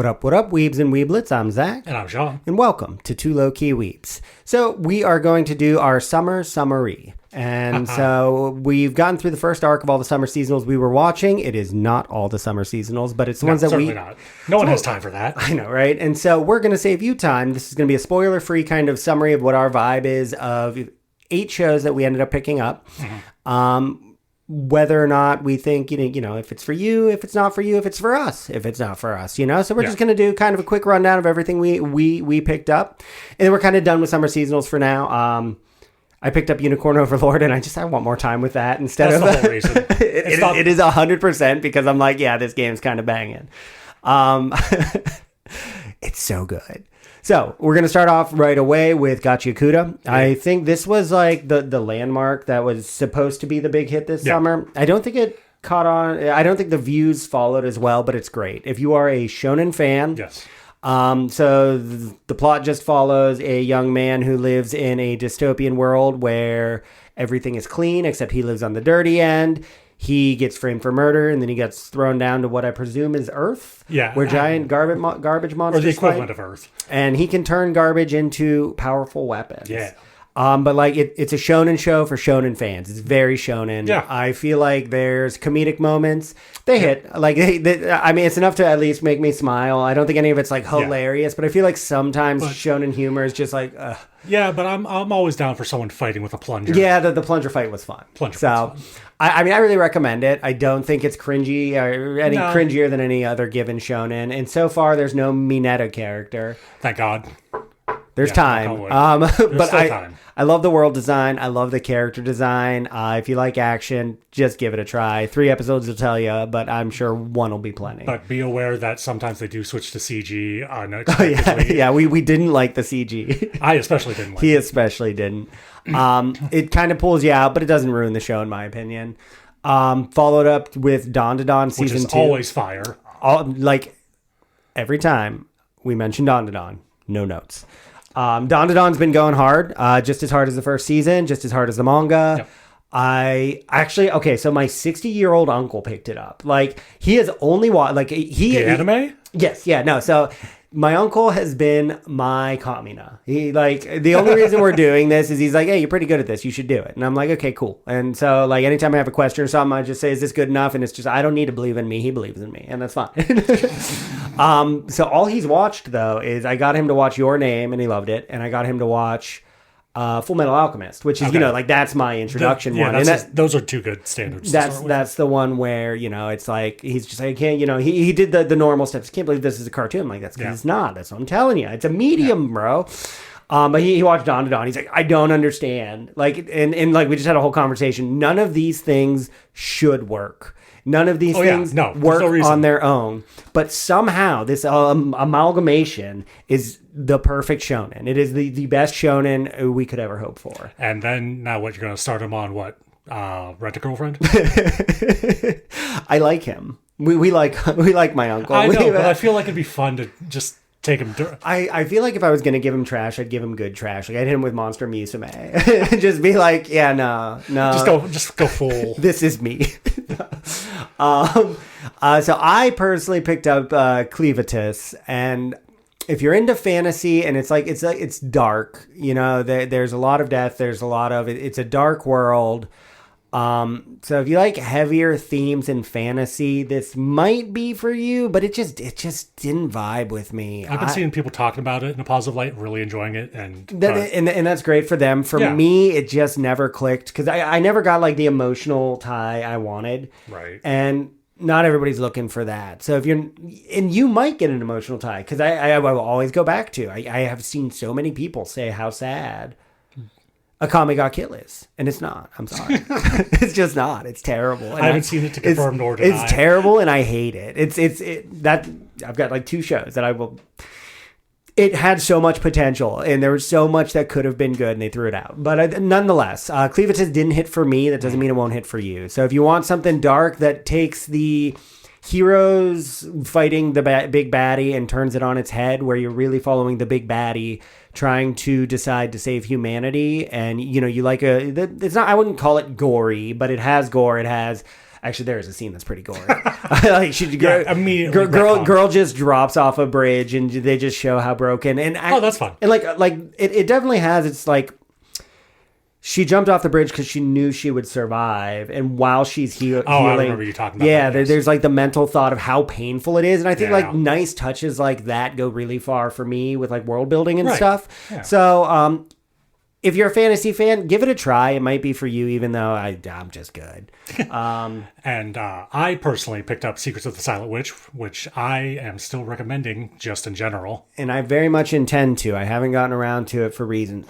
What up, weebs and weeblets? I'm Zach. And I'm Shawn. And welcome to Two Lowkey Weebs. So we are going to do our summer summary. And so we've gotten through the first arc of all the summer seasonals we were watching. It is not all the summer seasonals, but it's the ones that certainly not. No one has time for that. I know, right? And so we're going to save you time. This is going to be a spoiler-free kind of summary of what our vibe is of 8 shows that we ended up picking up. Mm-hmm. Whether or not we think, you know, if it's for you, if it's not for you, if it's for us, if it's not for us, you know? So we're just going to do kind of a quick rundown of everything we picked up. And then we're kind of done with summer seasonals for now. I picked up Unicorn Overlord, and I want more time with that instead of... That's the whole reason. It is 100% because I'm like, yeah, this game's kind of banging. It's so good. So we're going to start off right away with Gachiakuta. Yeah. I think this was like the landmark that was supposed to be the big hit this summer. I don't think it caught on. I don't think the views followed as well, but it's great. If you are a shonen fan. Yes. So the plot just follows a young man who lives in a dystopian world where everything is clean except he lives on the dirty end. He gets framed for murder, and then he gets thrown down to what I presume is Earth. Yeah. Where giant garbage monsters or the equivalent fight. of Earth. And he can turn garbage into powerful weapons. Yeah. But like it's a shonen show for shonen fans. It's very shonen. Yeah. I feel like there's comedic moments. They hit. Like I mean, it's enough to at least make me smile. I don't think any of it's like hilarious, but I feel like sometimes shonen humor is just like. Yeah, but I'm always down for someone fighting with a plunger. Yeah, the plunger fight was fun. So, I mean, I really recommend it. I don't think it's cringy or any cringier than any other given shonen. And so far, there's no Mineta character. Thank God. There's time. But I love the world design. I love the character design. If you like action, just give it a try. 3 episodes will tell you, but I'm sure 1 will be plenty. But be aware that sometimes they do switch to CG unexpectedly. Yeah, we didn't like the CG. I especially didn't like it. He especially didn't. It kind of pulls you out, but it doesn't ruin the show, in my opinion. Followed up with Dandadan season 2. Which is always fire. Like, every time we mention Dandadan, no notes. Dandadan's been going hard, just as hard as the first season, just as hard as the manga. Yep. So my 60-year-old uncle picked it up. Like, he has only watched, like, the anime? Yes, yeah, no, so my uncle has been my Kamina. He, like, the only reason we're doing this is he's like, hey, you're pretty good at this, you should do it. And I'm like, okay, cool. And so, like, anytime I have a question or something, I just say, is this good enough? And it's just, I don't need to believe in me, he believes in me, and that's fine. So all he's watched, though, is I got him to watch Your Name, and he loved it, and I got him to watch Full Metal Alchemist, which is, like, that's my introduction one. And those are 2 good standards. That's the one where, it's like, he's just like, he did the normal steps. I can't believe this is a cartoon. I'm like, that's because it's not. That's what I'm telling you. It's a medium, bro. But he watched Dandadan. He's like, I don't understand. Like, and like, we just had a whole conversation. None of these things should work. None of these things work on their own. But somehow this amalgamation is the perfect shonen. It is the best shonen we could ever hope for. And then now what, you're going to start him on what? Rent-A-Girlfriend? I like him. We like my uncle. I know, but I feel like it'd be fun to just take him. I feel like if I was going to give him trash, I'd give him good trash. Like, I'd hit him with Monster Musume. Just be like, yeah, no. Just go full. This is me. So I personally picked up Clevatess, and if you're into fantasy and it's dark, there's a lot of death. There's a lot of it's a dark world. So if you like heavier themes in fantasy, this might be for you, but it just didn't vibe with me. I've been seeing people talking about it in a positive light, really enjoying it, and that's great for them. For me, it just never clicked because I never got like the emotional tie I wanted. Right. And not everybody's looking for that. So you might get an emotional tie because I will always go back to, I have seen so many people say how sad Akame ga Kill is, and it's not. I'm sorry. It's just not. It's terrible. And I haven't seen it to confirm nor deny. It's terrible, and I hate it. I've got like 2 shows that I will. It had so much potential, and there was so much that could have been good, and they threw it out. But nonetheless, Clevatess didn't hit for me. That doesn't mean it won't hit for you. So if you want something dark that takes the heroes fighting the big baddie and turns it on its head, where you're really following the big baddie trying to decide to save humanity, and you like it's not, I wouldn't call it gory, but it has gore, it has Actually, there is a scene that's pretty gory. Like immediately girl just drops off a bridge, and they just show how broken. And that's fun. And it definitely has. It's like she jumped off the bridge because she knew she would survive, and while she's healing, I remember you talking about. Yeah, that, there's like the mental thought of how painful it is, and I think like nice touches like that go really far for me with like world building and stuff. Yeah. So, if you're a fantasy fan, give it a try. It might be for you, even though I'm just good. And I personally picked up Secrets of the Silent Witch, which I am still recommending just in general. And I very much intend to. I haven't gotten around to it for reasons.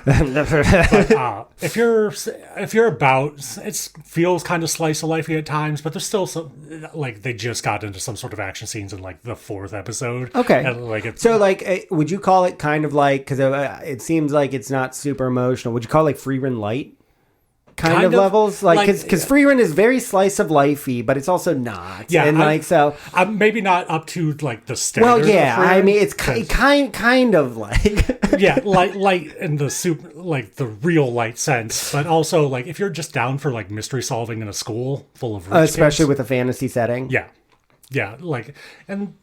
But, if you're about, it feels kind of slice of lifey at times, but there's still some, like, they just got into some sort of action scenes in like the 4th episode. Okay. And, so like, would you call it kind of like, because it seems like it's not super emotional, would you call it like Free Run Light kind of levels? Like, because Free Run is very slice of lifey, but it's also not. Yeah. And so I'm maybe not up to like the standard. Well, yeah, I mean, it's kind of like. Yeah, light in the like the real light sense, but also like if you're just down for like mystery solving in a school full of rich especially kids, with a fantasy setting. Yeah, like, and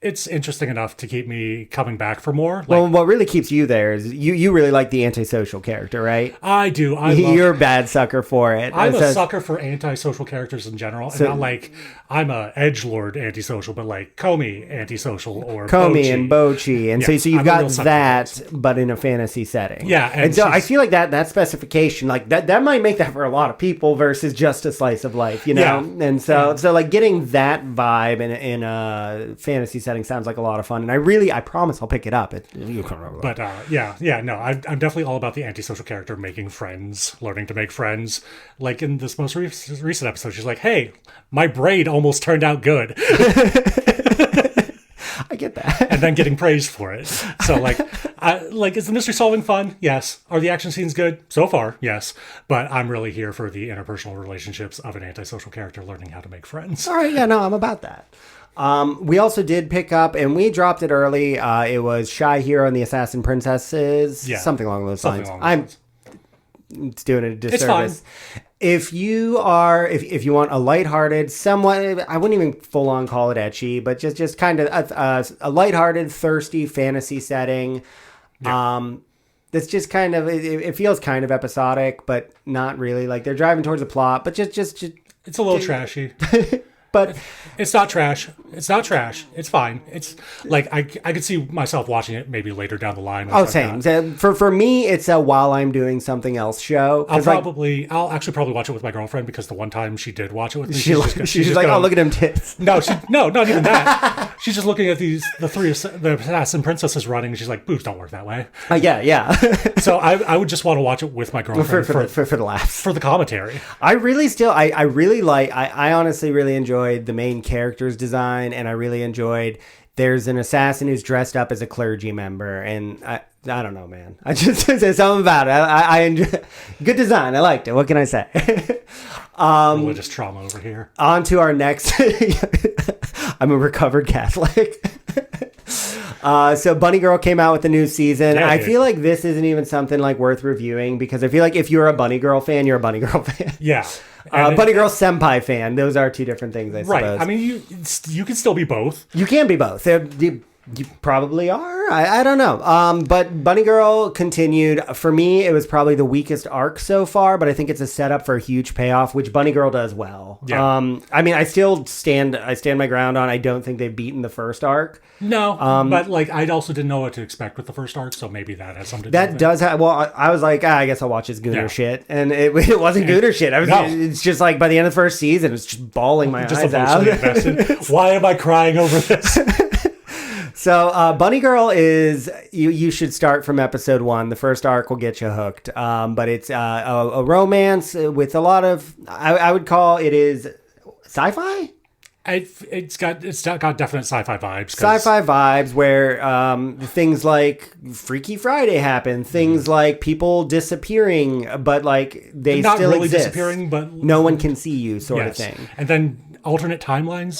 it's interesting enough to keep me coming back for more. Like, well, what really keeps you there is you really like the antisocial character, right? I do. You're a bad sucker for it. I'm a sucker for antisocial characters in general, and not like I'm a edgelord antisocial, but like Komi antisocial or Komi and Bochi, and so you've got that, but in a fantasy setting. Yeah, and so I feel like that specification, like that might make that for a lot of people versus just a slice of life, you know. Yeah. And so like getting that vibe in a fantasy setting sounds like a lot of fun, and I promise I'll pick it up. But no, I'm definitely all about the antisocial character making friends, learning to make friends. Like in this most recent episode, she's like, "Hey, my braid almost turned out good." I get that, and then getting praised for it. So like, is the mystery solving fun? Yes. Are the action scenes good? So far, yes. But I'm really here for the interpersonal relationships of an antisocial character learning how to make friends. All right, yeah, no, I'm about that. We also did pick up, and we dropped it early. It was Shy Hero and the Assassin Princesses, something along those lines. It's doing it a disservice. It's fine. If you want a lighthearted, somewhat, I wouldn't even full on call it ecchi, but just kind of a lighthearted, thirsty fantasy setting. Yeah. That's just kind of it feels kind of episodic, but not really. Like they're driving towards a plot, but just it's a little trashy. But it's not trash. It's not trash. It's fine. It's like I could see myself watching it maybe later down the line. Same. For me, it's a while I'm doing something else show. I'll actually probably watch it with my girlfriend because the one time she did watch it with me, she's just like, oh, look at them tits. No, not even that. She's just looking at the assassin princesses running, and she's like, boobs don't work that way. Yeah. So I would just want to watch it with my girlfriend for the laughs, for the commentary. I honestly really enjoyed the main character's design, and I really enjoyed there's an assassin who's dressed up as a clergy member, and I don't know, man. I just say something about it. I enjoy good design. I liked it. What can I say? Religious trauma over here. On to our next. I'm a recovered Catholic. So Bunny Girl came out with a new season. I feel like this isn't even something like worth reviewing because I feel like if you're a Bunny Girl fan, you're a Bunny Girl fan. Yeah. Bunny Girl Senpai fan. Those are two different things, I suppose. Right. I mean, you can still be both. You can be both. You probably are. I don't know. But Bunny Girl continued. For me, it was probably the weakest arc so far, but I think it's a setup for a huge payoff, which Bunny Girl does well. Yeah. I mean, I stand my ground on I don't think they've beaten the first arc. No, but like I also didn't know what to expect with the first arc, so maybe that has something to do with it. That does have, well, I was like, I guess I'll watch his Gooner shit. And it wasn't Gooner shit. It's just like by the end of the first season, it's just bawling my eyes out. Invested. Why am I crying over this? So Bunny Girl is, you should start from episode 1. The first arc will get you hooked. But it's a romance with a lot of, I would call it is sci-fi? It's got definite sci-fi vibes. Sci-fi vibes where things like Freaky Friday happen, things like people disappearing, but like they not still really exist. Disappearing, but no one can see you, sort of thing. And then alternate timelines.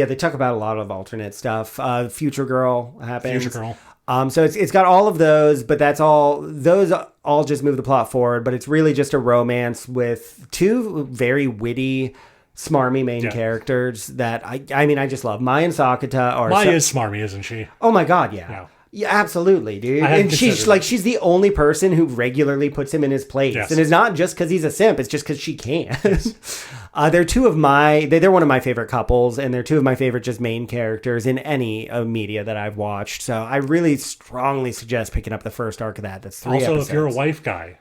They talk about a lot of alternate stuff. Future Girl happens. Future Girl. So it's got all of those, but those all just move the plot forward. But it's really just a romance with two very witty, smarmy main characters that I just love. Maya and Sakata Maya is smarmy, isn't she? Oh my god, yeah. Yeah, absolutely, dude. And she's the only person who regularly puts him in his place. Yes. And it's not just because he's a simp, it's just because she can. Yes. They're they're one of my favorite couples, and they're two of my favorite just main characters in any media that I've watched. So I really strongly suggest picking up the first arc of that. That's 3 episodes. Also, if you're a wife guy,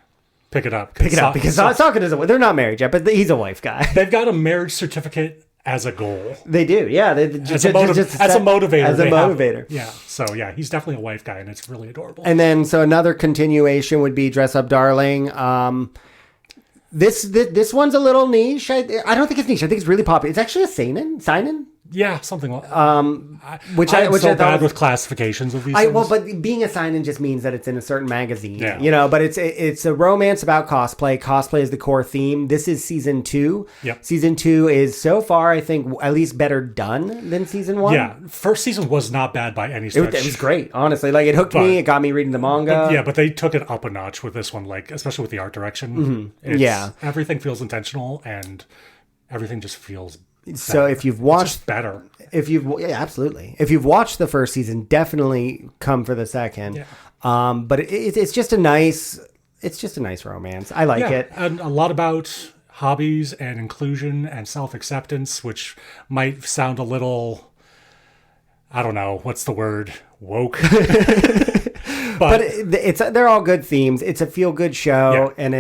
pick it up. Pick it up, because Sakata's they're not married yet, but he's a wife guy. They've got a marriage certificate as a goal. They do, yeah. As a motivator. As a motivator. Yeah. So yeah, he's definitely a wife guy, and it's really adorable. And then another continuation would be Dress Up Darling. This one's a little niche. I don't think it's niche. I think it's really popular. It's actually a seinen. Yeah, something like which I thought bad with classifications of these things. Well, but being a seinen just means that it's in a certain magazine, but it's a romance about cosplay. Cosplay is the core theme. This is season 2. Yep. Season 2 is so far, I think, at least better done than season 1. Yeah. First season was not bad by any stretch. It was great, honestly. Like, it hooked me. It got me reading the manga. But they took it up a notch with this one, like, especially with the art direction. Mm-hmm. Everything feels intentional, and everything just feels better. So if you've watched... It's just better. Absolutely. If you've watched the first season, definitely come for the second. Yeah. But it's just a nice romance. I like it. And a lot about hobbies and inclusion and self-acceptance, which might sound a little, I don't know, what's the word? Woke. but they're all good themes. It's a feel-good show, and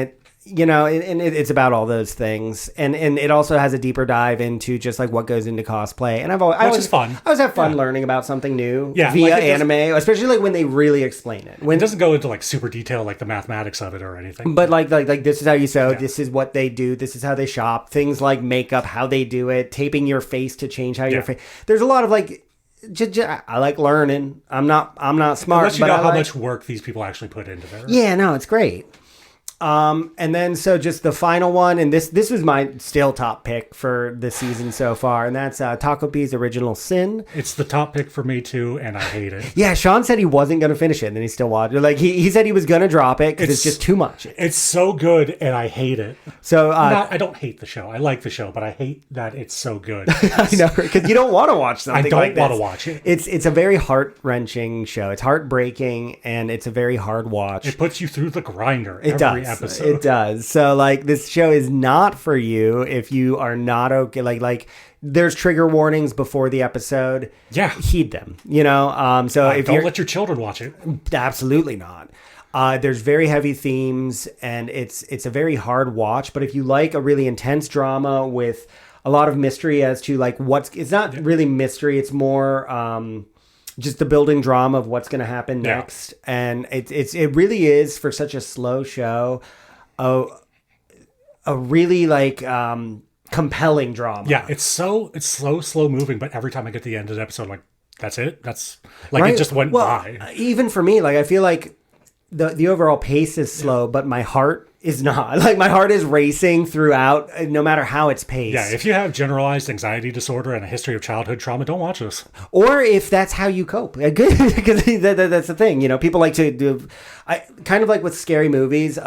it's about all those things, and it also has a deeper dive into just like what goes into cosplay. And which is fun. I always have fun learning about something new via anime, especially like when they really explain it. When it doesn't go into like super detail, like the mathematics of it or anything. But like this is how you sew. This is what they do. This is how they shop. Things like makeup, how they do it, taping your face to change how your face. There's a lot of like. I like learning. I'm not smart. Unless you know how much work these people actually put into there. Yeah, no, it's great. And then so just the final one, and this was my still top pick for the season so far, and that's Takopi's Original Sin. It's the top pick for me too, and I hate it. Yeah, Shawn said he wasn't going to finish it, and then he still watched it. Like he said he was going to drop it because it's just too much. It's so good, and I hate it. So I don't hate the show. I like the show, but I hate that it's so good. I know, because you don't want to watch something like this. I don't want to watch it. It's a very heart-wrenching show. It's heartbreaking, and it's a very hard watch. It puts you through the grinder every episode. It does. So like this show is not for you if you are not okay. Like there's trigger warnings before the episode. Yeah, heed them. So if don't let your children watch it. Absolutely not. There's very heavy themes, and it's a very hard watch. But if you like a really intense drama with a lot of mystery as to like it's not really mystery. It's more just the building drama of what's going to happen next, and it really is for such a slow show. A really like compelling drama. Yeah, it's slow moving, but every time I get to the end of the episode, I'm like, that's it. That's like it just went by. Even for me, like I feel like the overall pace is slow, but my heart is not. Like my heart is racing throughout, no matter how it's paced. Yeah, if you have generalized anxiety disorder and a history of childhood trauma, don't watch this. Or if that's how you cope, because that's the thing. People like to do. I kind of like with scary movies.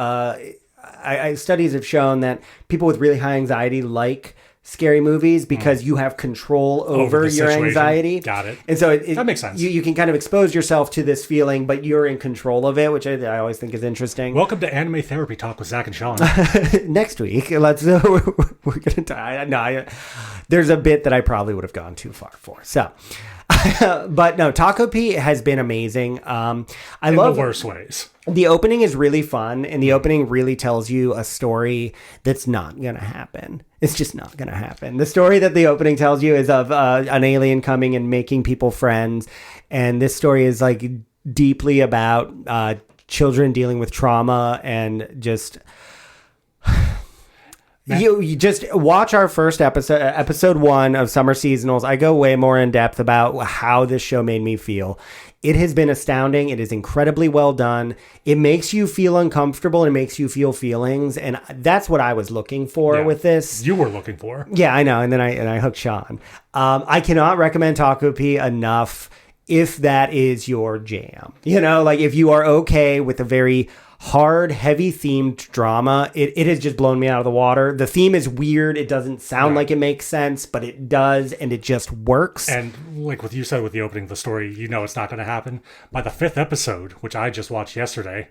Studies have shown that people with really high anxiety like scary movies because you have control over your anxiety. Got it. And so that makes sense. You can kind of expose yourself to this feeling, but you're in control of it, which I always think is interesting. Welcome to Anime Therapy Talk with Zack and Shawn. Next week, we're gonna die. No, there's a bit that I probably would have gone too far for. So. But no, Takopi has been amazing. I love the worst ways. The opening is really fun, and the opening really tells you a story that's not going to happen. It's just not going to happen. The story that the opening tells you is of an alien coming and making people friends, and this story is like deeply about children dealing with trauma and just... You just watch our first episode 1 of Summer Seasonals. I go way more in depth about how this show made me feel. It has been astounding. It is incredibly well done. It makes you feel uncomfortable and it makes you feel feelings. And that's what I was looking for with this. You were looking for. Yeah, I know. And then I hooked Shawn. I cannot recommend Takopi enough. if that is your jam. You know, like if you are okay with a very hard, heavy themed drama, it has just blown me out of the water. The theme is weird. It doesn't sound like it makes sense, but it does, and it just works. And like what you said with the opening of the story, you know it's not going to happen. By the 5th episode, which I just watched yesterday,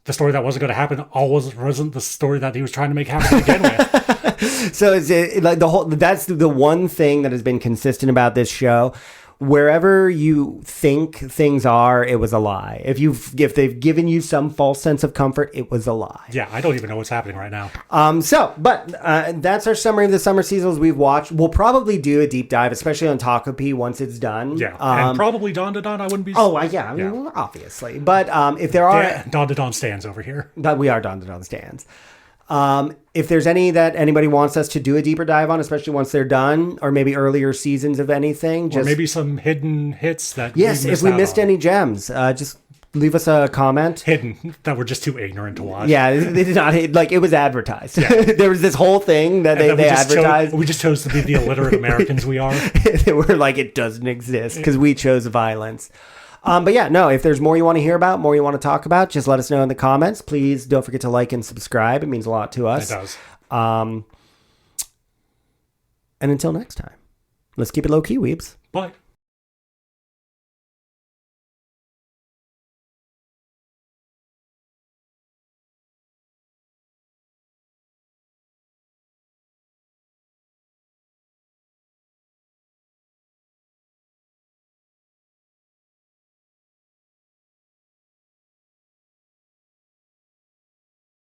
the story that wasn't going to happen always wasn't the story that he was trying to make happen to begin with. So it's like that's the one thing that has been consistent about this show. Wherever you think things are, it was a lie. If they've given you some false sense of comfort, it was a lie. Yeah, I don't even know what's happening right now. That's our summary of the summer seasons we've watched. We'll probably do a deep dive, especially on Takopi once it's done. Yeah, and probably Dandadan. I wouldn't be. Oh, yeah. I mean, obviously, but if there are Dandadan stands over here, that we are Dandadan stands. If there's any that anybody wants us to do a deeper dive on, especially once they're done, or maybe earlier seasons of anything, or maybe some hidden hits that if we missed any gems, just leave us a comment. Hidden that we're just too ignorant to watch. Yeah, they did not like it was advertised. Yeah. There was this whole thing that they advertised. We just chose to be the illiterate Americans we are. They were like, it doesn't exist because we chose violence. But yeah, no, if there's more you want to hear about, more you want to talk about, just let us know in the comments. Please don't forget to like and subscribe. It means a lot to us. It does. And until next time, let's keep it low key, weebs. Bye.